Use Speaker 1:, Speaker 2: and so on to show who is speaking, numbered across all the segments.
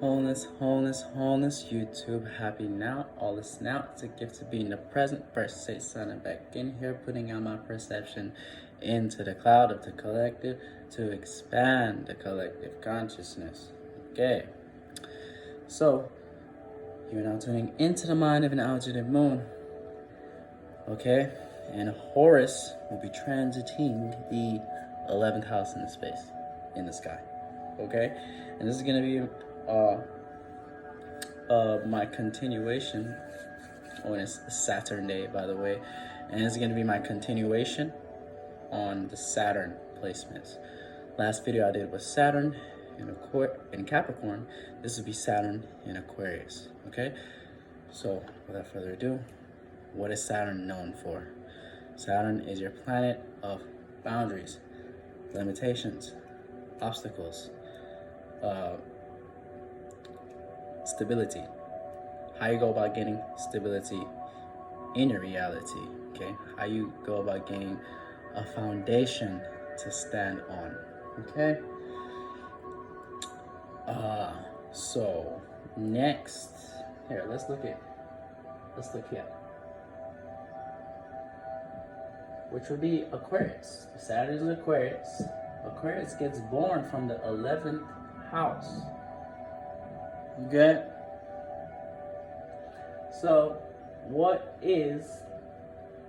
Speaker 1: Wholeness, wholeness, wholeness, YouTube. Happy now. All is now. It's a gift to be in the present. First, say signing back in here, putting out my perception into the cloud of the collective to expand the collective consciousness. Okay. So, you're now tuning into the mind of an algorithm moon. Okay. And Horus will be transiting the 11th house in the space, in the sky. Okay. And this is going to be my continuation. Oh, and it's Saturn day, by the way, and it's going to be my continuation on the Saturn placements. Last video I did was Saturn in Capricorn. This would be Saturn in Aquarius. Okay, so without further ado, what is Saturn known for? Saturn is your planet of boundaries, limitations, obstacles, stability. How you go about getting stability in your reality, okay? How you go about getting a foundation to stand on, okay? So next, here, let's look here. Which would be Aquarius. Saturn is Aquarius. Aquarius gets born from the 11th house. Okay. So, what is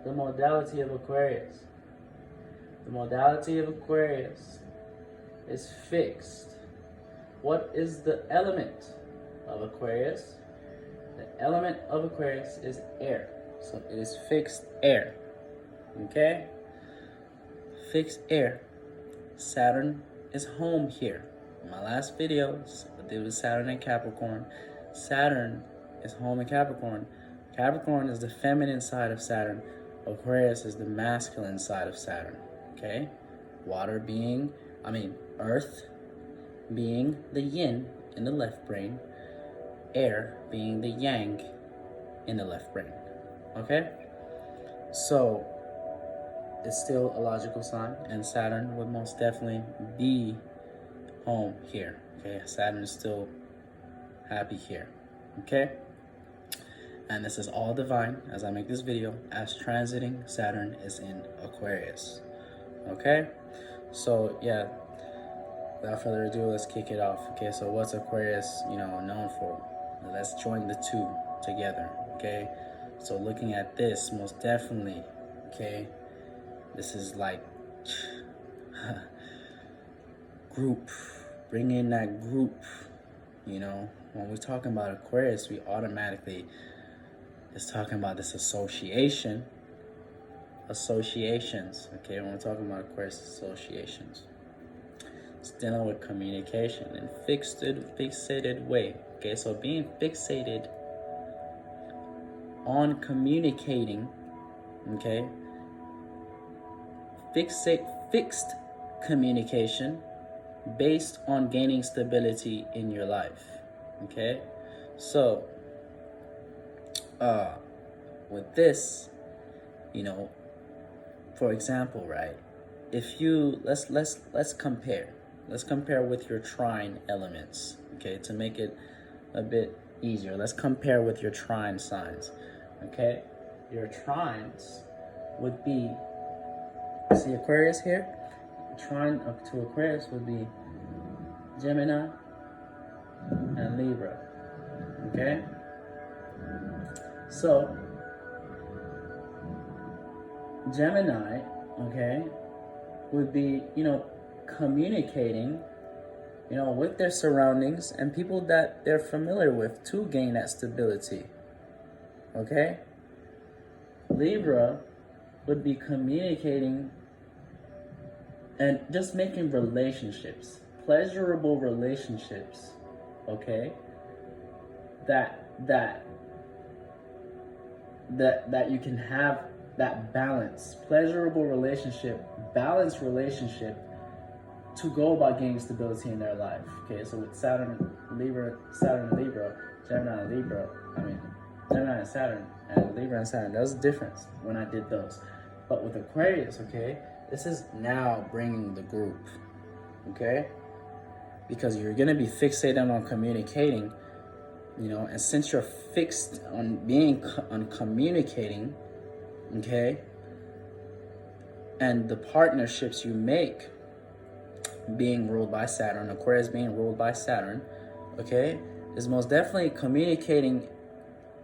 Speaker 1: the modality of Aquarius? The modality of Aquarius is fixed. What is the element of Aquarius? The element of Aquarius is air. So it is fixed air. Okay? Fixed air. Saturn is home here. In my last videos, I did with Saturn and Capricorn. Saturn is home in Capricorn. Capricorn is the feminine side of Saturn. Aquarius is the masculine side of Saturn. Okay? Earth being the yin in the left brain. Air being the yang in the left brain. Okay? So, it's still a logical sign, and Saturn would most definitely be home here. Okay, Saturn is still happy here. Okay, and this is all divine as I make this video, as transiting Saturn is in Aquarius. Okay, so yeah, without further ado, let's kick it off. Okay, so what's Aquarius known for? Let's join the two together. Okay, so looking at this, most definitely, okay, this is like group. Bring in that group. When we're talking about Aquarius, we automatically is talking about this associations. Okay, when we're talking about Aquarius, associations, it's dealing with communication in fixated way. Okay, so being fixated on communicating, okay, fixed communication based on gaining stability in your life. Okay, so with this, for example, right, if you let's compare with your trine elements. Okay, to make it a bit easier, let's compare with your trine signs. Okay, your trines would be, see Aquarius here? Trine up to Aquarius would be Gemini and Libra. Okay? So, Gemini, okay, would be, communicating, with their surroundings and people that they're familiar with to gain that stability. Okay? Libra would be communicating and just making relationships, pleasurable relationships, okay? That you can have that balance, pleasurable relationship, balanced relationship to go about gaining stability in their life. Okay, so with Saturn and Libra, Gemini and Libra, Gemini and Saturn, and Libra and Saturn, that was the difference when I did those. But with Aquarius, okay, this is now bringing the group, okay? because you're going to be fixated on communicating, you know, and since you're fixed on on communicating, okay, and the partnerships you make being ruled by Saturn, Aquarius being ruled by Saturn, okay, is most definitely communicating.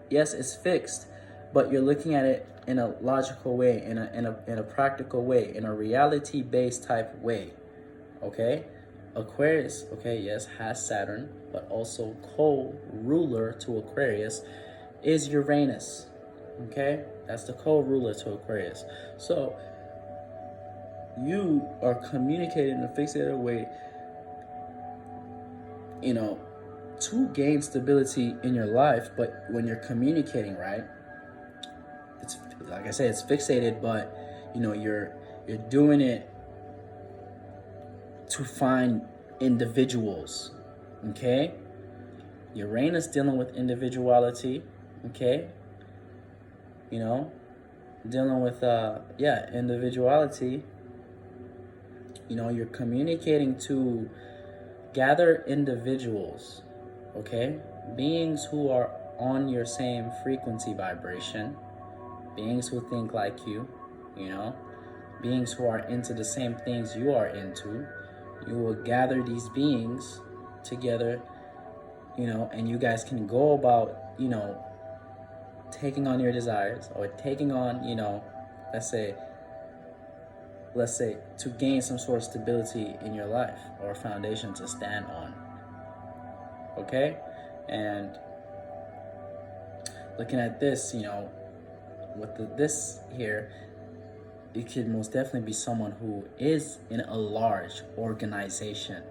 Speaker 1: Yes, it's fixed, but you're looking at it in a logical way, in a practical way, in a reality-based type way, okay? Aquarius, okay, yes, has Saturn, but also co-ruler to Aquarius is Uranus, okay? That's the co-ruler to Aquarius. So you are communicating in a fixated way, you know, to gain stability in your life. But when you're communicating, right, it's like I said, it's fixated, but you know, you're doing it to find individuals, okay? Uranus dealing with individuality, okay? You know, dealing with individuality. You know, you're communicating to gather individuals, okay? Beings who are on your same frequency vibration, beings who think like you, you know, beings who are into the same things you are into. You will gather these beings together, you know, and you guys can go about, you know, taking on your desires, or taking on, you know, let's say to gain some sort of stability in your life, or a foundation to stand on, okay? And looking at this, you know, with this here, it could most definitely be someone who is in a large organization.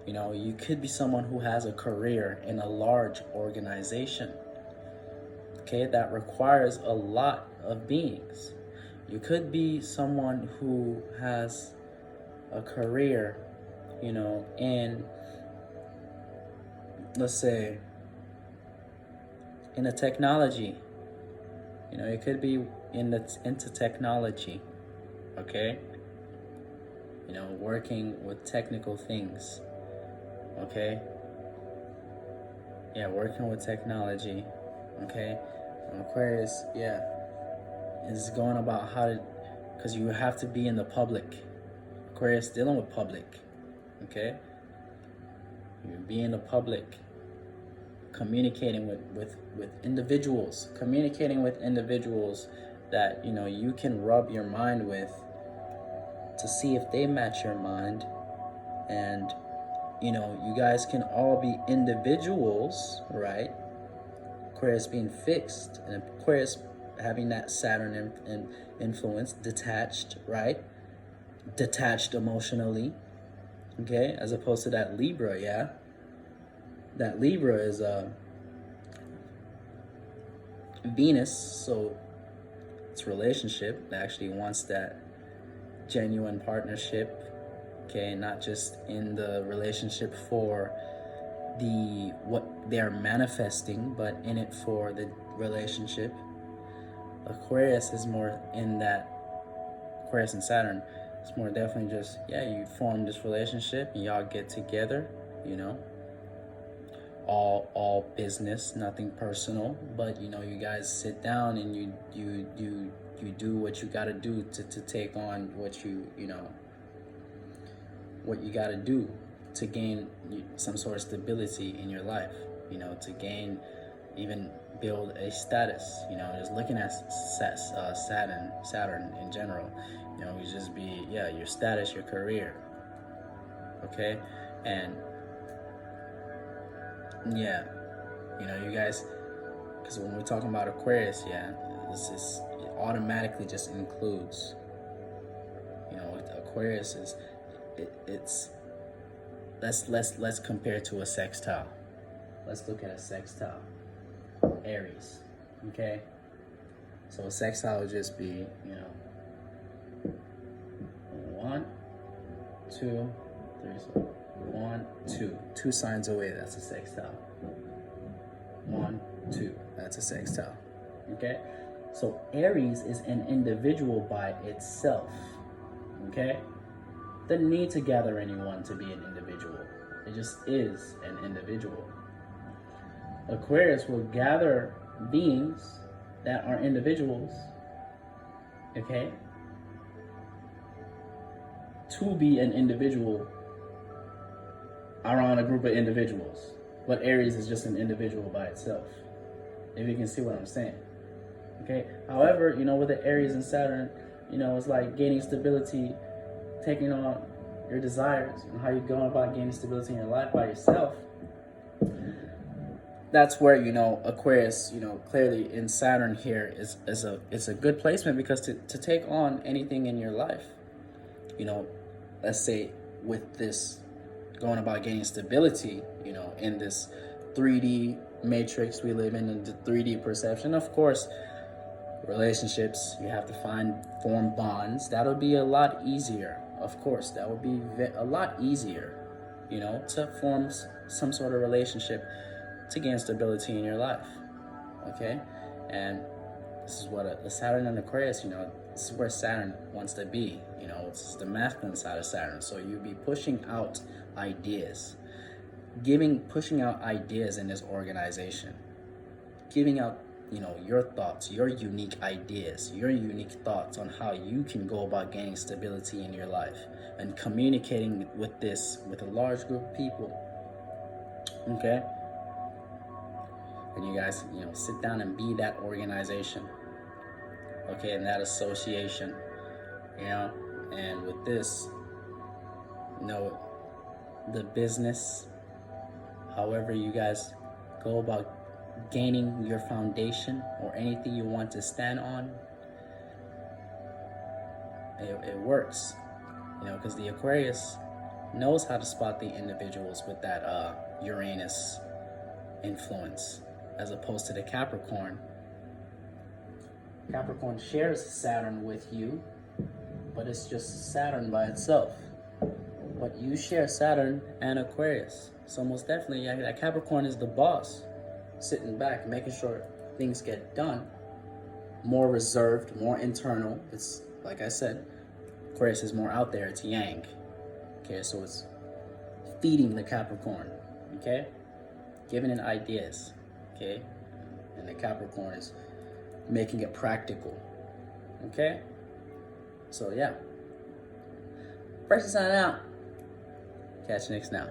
Speaker 1: You know, you could be someone who has a career in a large organization, okay, that requires a lot of beings. You could be someone who has a career, you know, in, let's say, in a technology. You know, it could be into technology, okay? You know, working with technical things, okay? Yeah, working with technology, okay? Aquarius, yeah, is going about how to, because you have to be in the public. Aquarius dealing with public, okay? You be in the public, communicating with individuals, that, you know, you can rub your mind with to see if they match your mind. And, you know, you guys can all be individuals, right? Aquarius being fixed, and Aquarius having that Saturn influence, detached, right? Detached emotionally, okay? As opposed to that Libra, yeah? That Libra is Venus, so it's relationship that actually wants that genuine partnership, okay? Not just in the relationship for what they're manifesting, but in it for the relationship. Aquarius is more in that, Aquarius and Saturn, it's more definitely just, yeah, you form this relationship and y'all get together, you know, all business, nothing personal, but you know, you guys sit down and you do what you got to do to take on what you know, what you got to do to gain some sort of stability in your life, you know, to gain, even build a status. You know, just looking at Saturn in general, you know, you just be, yeah, your status, your career, okay? And yeah, you know, you guys, because when we're talking about Aquarius, yeah, it automatically just includes, you know, Aquarius is, it's let's compare to a sextile. Let's look at a sextile. Aries, okay? So a sextile would just be, you know, 1, 2, 3, so 1, 2. 2 signs away, that's a sextile. 1, 2, that's a sextile, okay? So Aries is an individual by itself, okay? Doesn't need to gather anyone to be an individual, It just is an individual. Aquarius will gather beings that are individuals, okay, to be an individual around a group of individuals. But Aries is just an individual by itself, if you can see what I'm saying. Okay. However, with the Aries and Saturn, it's like gaining stability, taking on your desires, and how you go about gaining stability in your life by yourself. That's where Aquarius, clearly in Saturn here is a good placement, because to take on anything in your life, let's say with this going about gaining stability, in this 3D matrix we live in the 3D perception. Of course, relationships, you have to form bonds. That'll be a lot easier. Of course, that would be a lot easier, to form some sort of relationship to gain stability in your life. Okay, and this is what the Saturn and Aquarius, this is where Saturn wants to be. It's the masculine side of Saturn. So you'll be pushing out ideas, pushing out ideas in this organization, giving out, your thoughts, your unique ideas, your unique thoughts on how you can go about gaining stability in your life, and communicating with a large group of people. Okay. And you guys, sit down and be that organization. Okay, and that association, and with this, the business, however you guys go about gaining your foundation or anything you want to stand on, it works, because the Aquarius knows how to spot the individuals with that Uranus influence, as opposed to the Capricorn. Capricorn shares Saturn with you, but it's just Saturn by itself. But you share Saturn and Aquarius. So most definitely, that Capricorn is the boss, sitting back, making sure things get done. More reserved, more internal. It's, like I said, Aquarius is more out there. It's yang. Okay, so it's feeding the Capricorn. Okay? Giving it ideas. Okay? And the Capricorn is making it practical. Okay? So, yeah. Press sign out. Catch you next now.